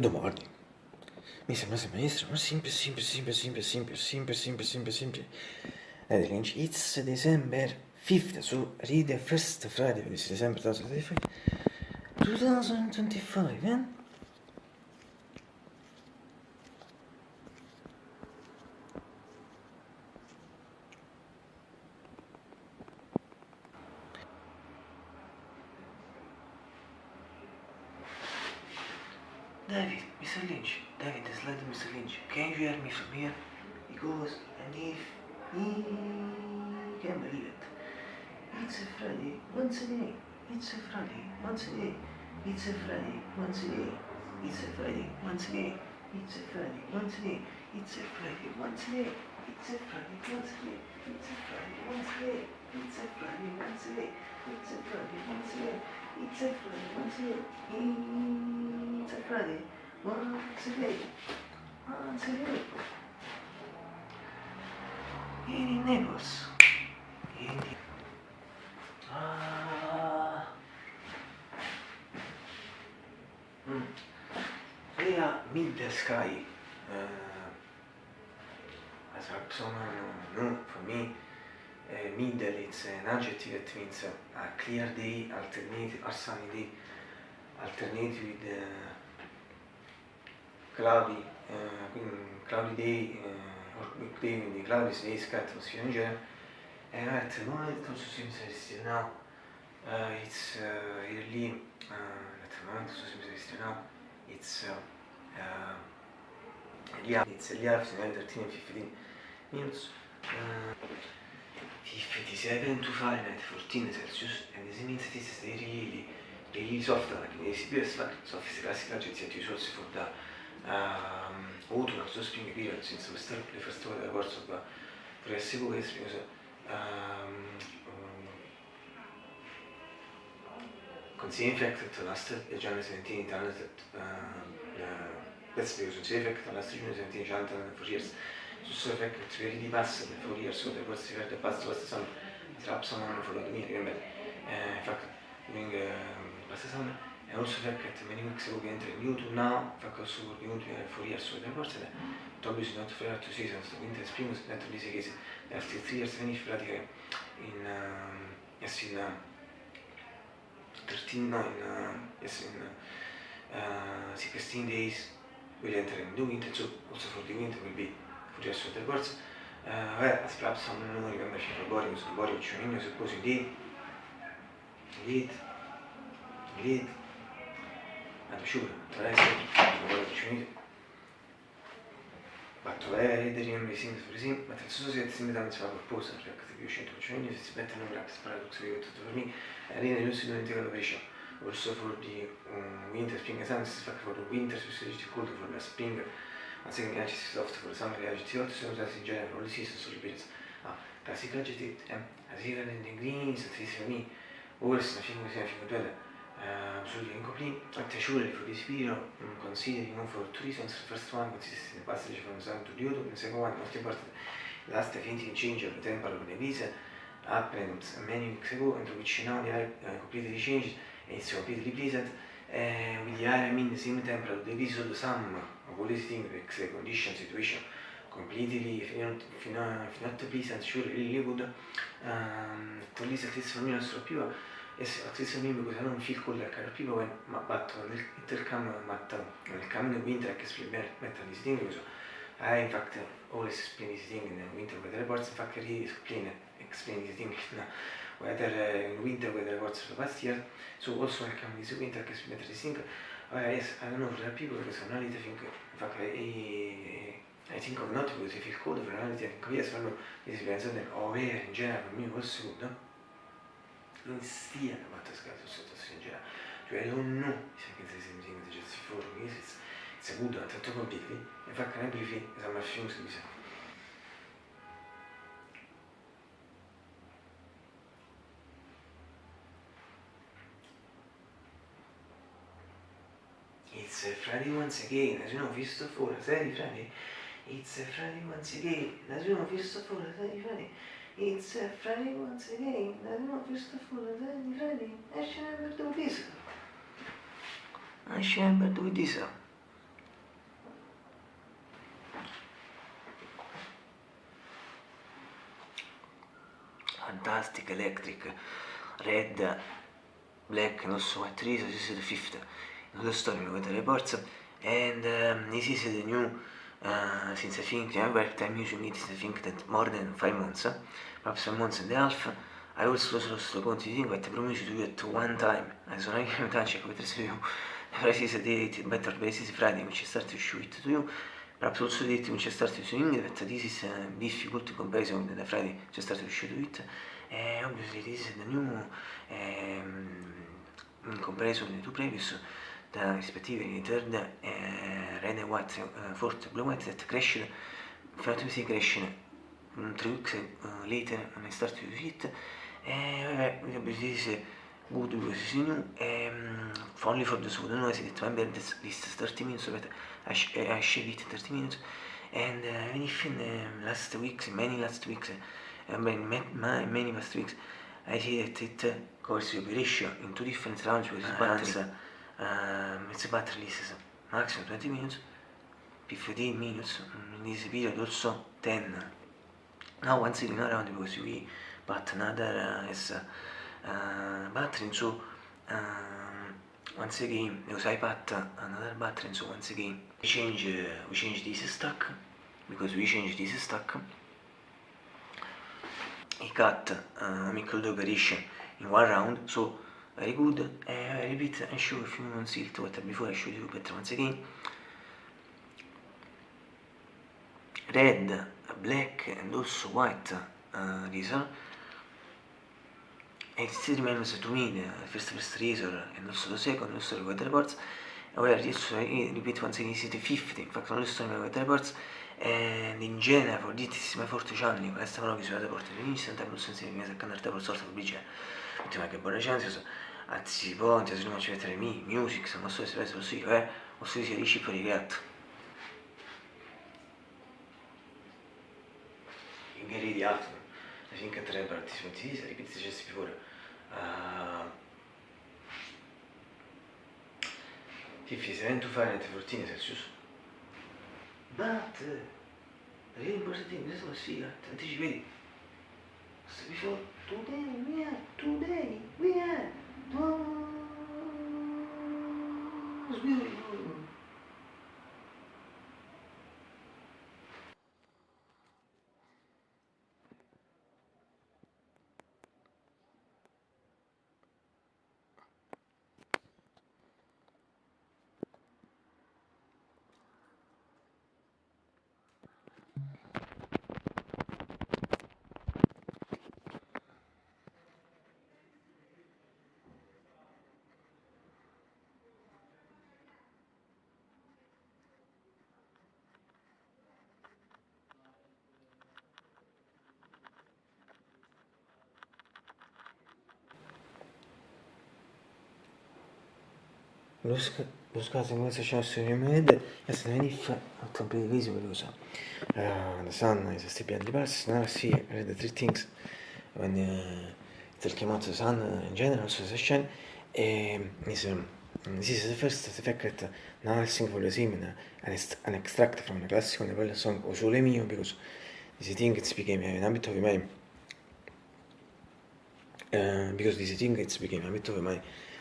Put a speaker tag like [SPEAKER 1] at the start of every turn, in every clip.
[SPEAKER 1] Good morning. Mi sembra maestro, ma simple. Lynch, it's December 5th, so read the first Friday, it's December 2025, eh? David, Mr. Lynch, David, the slide Mr. Lynch, can you hear me from here? Because, and if he can believe it, it's a Friday once a day, it's a Friday once a day, it's a Friday once a day, it's a Friday once a day, it's a Friday once a day, it's a Friday once a day, it's a Friday once a day, it's a Friday once a day, it's a Friday once a day, it's a Friday once a day, it's a Friday once a day, it's a Friday once a day, once a day. Here in Naples, Via mid sky, as someone know for me, middle it's an adjective that means a clear day, alternative, or sunny day, alternative with cloudy day, or weekday with the cloudy day, sky atmosphere in general. And at the moment, also seems still now, it's early, at the moment, also seems still now, it's early afternoon, 13 and 15 minutes, 57 to Fahrenheit, 14 Celsius, and this means this is really soft, like in ACBS, like soft classic adjective used for the autumn, so spring period, since we start the first of the course of progressive ways, because consider effect to last January 17, let's say consider effect to last January 17, January 4 years. So effect really passed 4 years, so the course the past was some perhaps someone followed me, remember. In fact, during last summer, and also effect many weeks ago we entered new to now, in fact also new 4 years, so the course obviously not fair to seasons, winter, spring, not in this case, after 3 years finish practically in 16 days we'll enter a new winter, so also for the winter will be for just the course. As perhaps some don't remember February, which I suppose indeed, I'm sure, the rest of the but to remember things for him, but it's also a similar to our proposal, like the Ocean to it's better than Rax Paradox for me, and then I use the integration. Also for the winter, spring, and summer, for the winter, specifically cold for the spring, and second adjective soft for the summer, adjective hot, so that in general, all the seasons or periods. Classic adjective, as even in the greens, at least for me, always nothing better. Absolutely incomplete. Actually, for this video, considering for 2 reasons. The first one consists in the passage from Sun to Diodo, and the second one, most important, the last fainting change of the temple of Nevisa happened many weeks ago, and which now they are completely changed, and it's completely pleasant. With the area, I mean the same temple of the episode, some of all these things, like the condition, situation, completely, if not pleasant, sure, really good. At least at least for me, non so più. Stesso membro cosa non feel cool like other people when batto nel coming winter che explain better this thing because I in fact always explain this thing in the winter weather reports. In fact I really explain this thing in winter weather reports for the past year, so also welcome this winter che explain better this thing. Yes, I don't know for other people because I really think in fact I think of not because I feel cold for reality I think yes, I know this depends on where in general for me was good, no? Non stia quanto scato situazione in generale, cioè I don't know if it's just for me, it's a good one, tanto completely, in fact can I believe some of things we say. It's a Friday once again, as you know, visto fuori, sei Friday? It's a Friday once again, as you know, visto fuori, sei Friday? It's a Friday once again, as you know, visto fuori, sei Friday? I should never do this. fantastic, electric, red, black, and also white trees. This is the fifth in the story with the reports, and this is the new, since I think the average time using it is I think that more than 5 months, perhaps 5 months and a half. I also sto considering that I promise to do it one time. I sono anche in touch with you. This is better basis Friday, which I start to show it to you. Perhaps also date which I started doing that this is difficult in comparison with the Friday which I started to show it. Obviously this is the new in comparison with the two previous, the respectively third red and white, fourth blue white that crashed, felt to see crashing 3 weeks later when I started to use it. Obviously this is good because it's new, only for those who don't know, I said that my band list 30 minutes, so that I shave it 30 minutes, and even if in many last weeks, many past weeks, I see that it covers the operation in 2 different rounds with it's a battery list maximum 20 minutes, 15 minutes, in this period also 10. Now once again around because we bought another battery, so once again because I bought another battery, so once again we change this stack, because we change this stack. He cut make the operation in 1 round, so very good. I repeat and show if you don't see it what before I showed you better once again. Red, black and also white razor. It still remains to me the first razor and also the second, also the weather reports. However, yes, I repeat once again, this is the 50, in fact non also my weather reports, and in general for this is my 40 anni, questa parola che sulla porta di instant, non so se mi sa cantare per sorta pubblicità. Ma che buona chance, anzi ponti, se non faccio vedere music, se non so se lo so io, o se si riesce per i gatto. In gary di altro, I think at 3 partecipanti, ripeti just before. If it's 25 and 14 Celsius. But the important thing is to see that anticipate. So before today we are lo scaso in questo c'è il rimede e se ne if a complete visible because the sun is still behind the bars. Now I see read the 3 things when it's came out the sun in general, so session is this is the first fact that now listening for the same an extract from the classical level song O Sole Mio, because this thing it's became an habit of my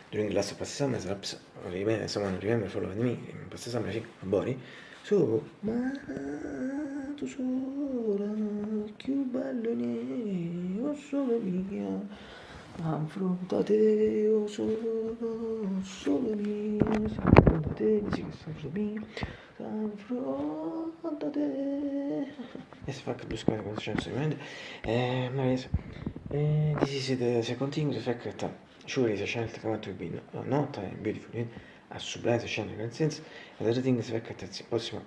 [SPEAKER 1] during the last past summer, perhaps someone remember following me in past summer, I think, a body. So, ma tu sola, più bello o solo mia, affronta te, o solo mia, affronta te, sì, solo mia, affronta te. Yes, fuck, blue sky, cosa c'è in this is the second thing, the fact that sure is a child come out to be not beautiful, a sublime scena nel senso, e the other thing is the fact that si possono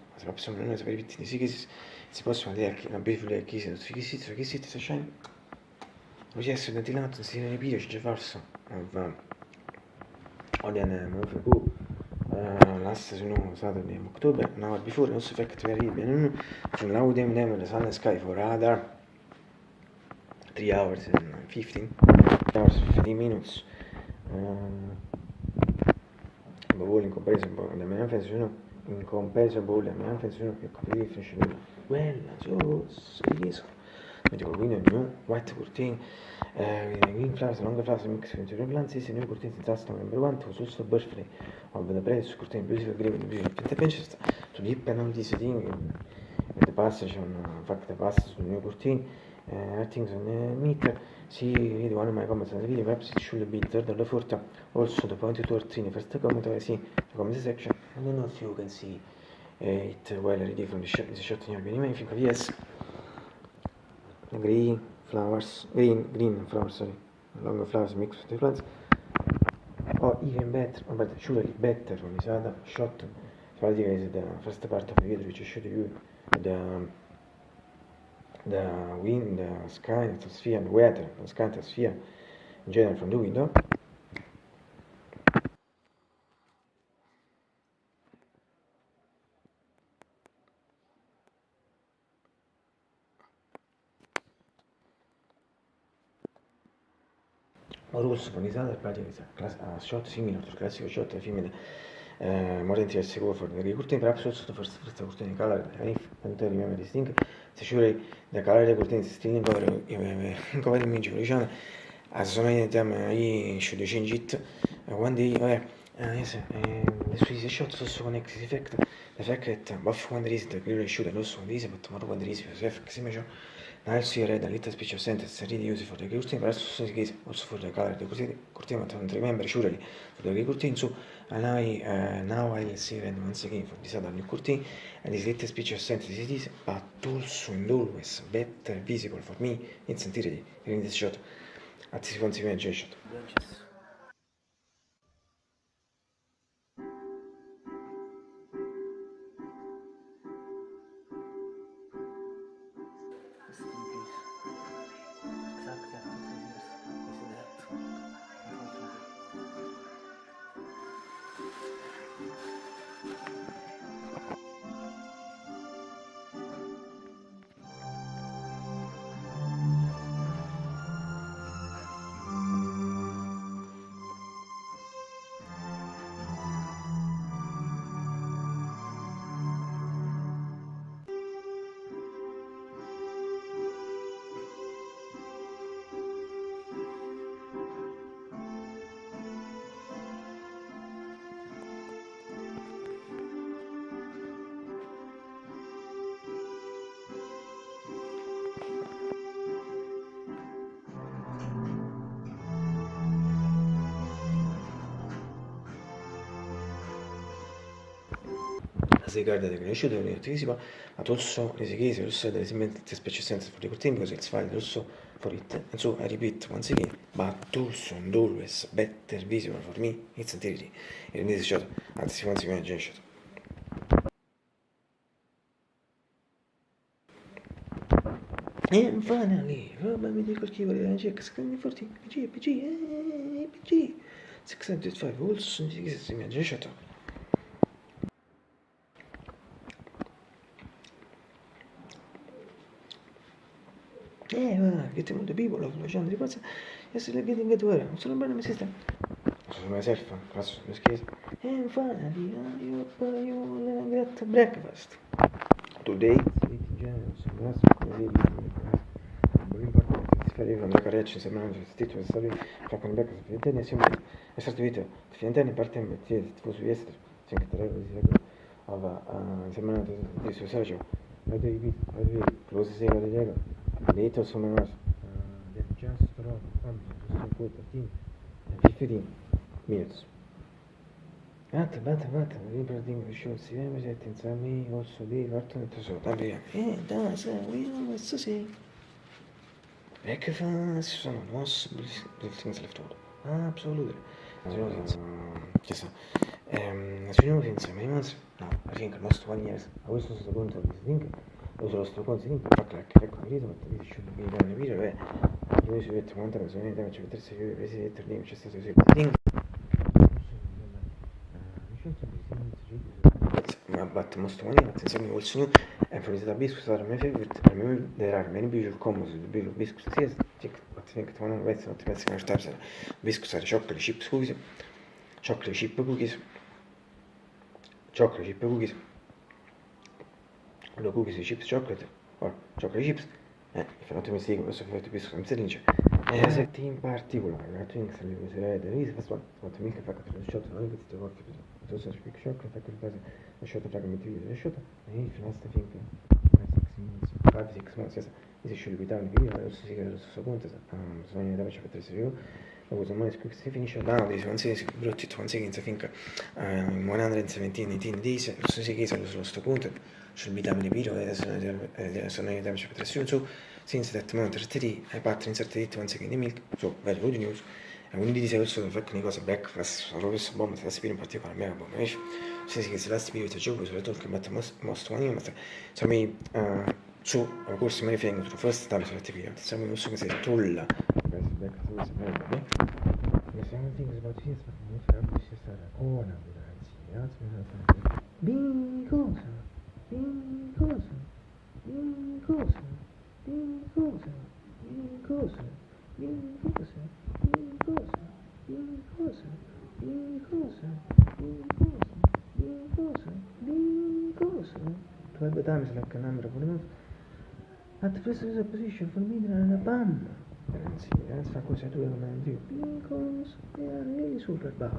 [SPEAKER 1] non sapere più di cases, si possono vedere che una beautiful chiesa, tutti che siete, se c'è lo c'è su di lato, si ne pia, c'è farso, oggi move go, last Saturday in October, now before also fact very bene, from now them the sun and sky for radar 3 hours and 15 minutes. Ball in comparison with the main offense, in comparison with the main offense, più capire finisce nulla. Quella, so, schifo. Medical green, new white curtain, green flowers, longer flowers, mix with interior plants. This is a new curtain since last November 1. It was also birthday of the previous curtain, beautiful green with beautiful adventures. To deep and all these things, the passage on, in fact, the passage on the new curtain, things on the meter. See, read one of my comments on the video. Perhaps it should be the third or the fourth. Also, the point towards in the first comment, I see the comment section. I don't know if you can see it well ready from the shot in your video. I think yes. Green flowers, sorry, long flowers mixed with the plants, or even better, or better, surely better when it's other shot. So I think the first part of the video which I showed you the wind, the sky, the atmosphere, the weather, the sky, the atmosphere in general from the window. Or also from this other project is a shot similar to the classical shot filmed more than 3 seconds for the curtain, perhaps also the first curtain color. If I don't remember this thing, it's surely the color of the curtain is still in cover image diciamo as so many times I should change it one day yes this is a shot also connects this effect the fact that buff when there is the clear shoot and also this but more when there is the effect signature. Now I see read a little speech of sentence really used for the curtain, but also for the color of the curtain, but I don't remember surely for the curtain. So now I'll see read once again for this other new curtain, and this little speech of sentence is this, but also and always better visible for me in its entirety in this shot at this once again shot. As regards the creation of the electricity, but also in this case, also there is a special sense for the curtain because it's valid also for it. And so I repeat once again, but also and always better visible for me its entirety in this shot, anzi once again già shot. And finally, mi dico schifo di check, scanni forti, PG, 605 volts, in this case, mi ha già shot. Getting all the people of Los Angeles, yes, getting get weather. I'm so bad, my sister. So myself, that's in this case. And finally, you get breakfast. Today, in general, so that's very important. It's very from the carriage, in Semana, state was sorry, fucking breakfast. The internet, I started with the internet part time, but it was yesterday. I think the record of Semana, this was Sergio. I do close the sale of the Diego. Later, someone else. They've just dropped just 15 minutes. But, reporting the show, see, I'm setting some me also be Barton to so. That's we always say. Breakfast sono possible things left over. Absolutely. Yes, as you know, since many months now, I think almost 1 year, I was also going to this thing. Uso lo strumento di ecco capito, ma mi should be done video io ci metto quanta persone in tempo ci mettere se io presi e torneo c'è stato così but most money but insieme also new and from the biscuits are my favorite there are many beautiful combos with beautiful biscuits yes but I think one of the best not the best kind of types biscuits are chocolate chip cookies no cookies chips chocolate or chocolate chips if not a mistake, also for the piece of intelligence. Sette in particolare, la Twinks alle cose delle visi, fatto milk effect to the shot, non è che work to the speak shock, effect to the shot fragment to the shot, and if last think 5-6 months, is should be done video, also si allo stesso punto, sono in damage per 3 secondi. There was a minus quick finish nowadays once he brought it once again I think 117 days so si chiese allo sto punto should be done the video sono in damage penetration so since that moment 30 I pattern inserted once again in milk so very good news and we need also the fact cosa breakfast always bomb the speed in particular mega bomb since he last video to joke so I talk about most one so me so of course many things for the first time so that video siamo in uso che si tolla Some things about this, but most of this is a corner with a Bingosa, bingosa, bingosa, bingosa, bingosa, bingosa, bingosa, bingosa, bingosa, bingosa, bingosa. 12 times like a number of months. At first is a position for me and a bum. Anzi, fa così tu non Dio. Because they are really super bad.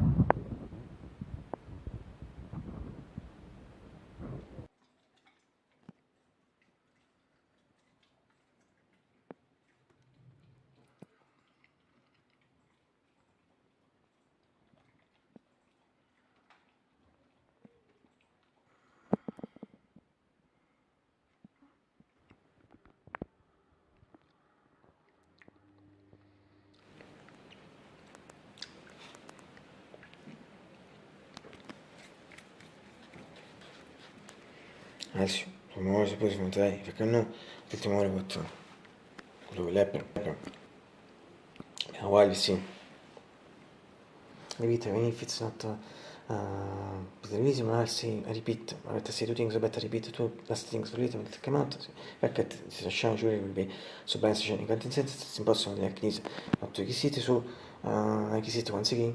[SPEAKER 1] Anzi, come se poi smontai, perché no, il timore botto. Quello che l'è while sì. Repeat, even if it's not the reason I'll say repeat, I have to say two things about repeat two last things related will come out. Perché se lasciamo giure will be so ben se c'è in content sense it's impossible like this not to exist so exist once again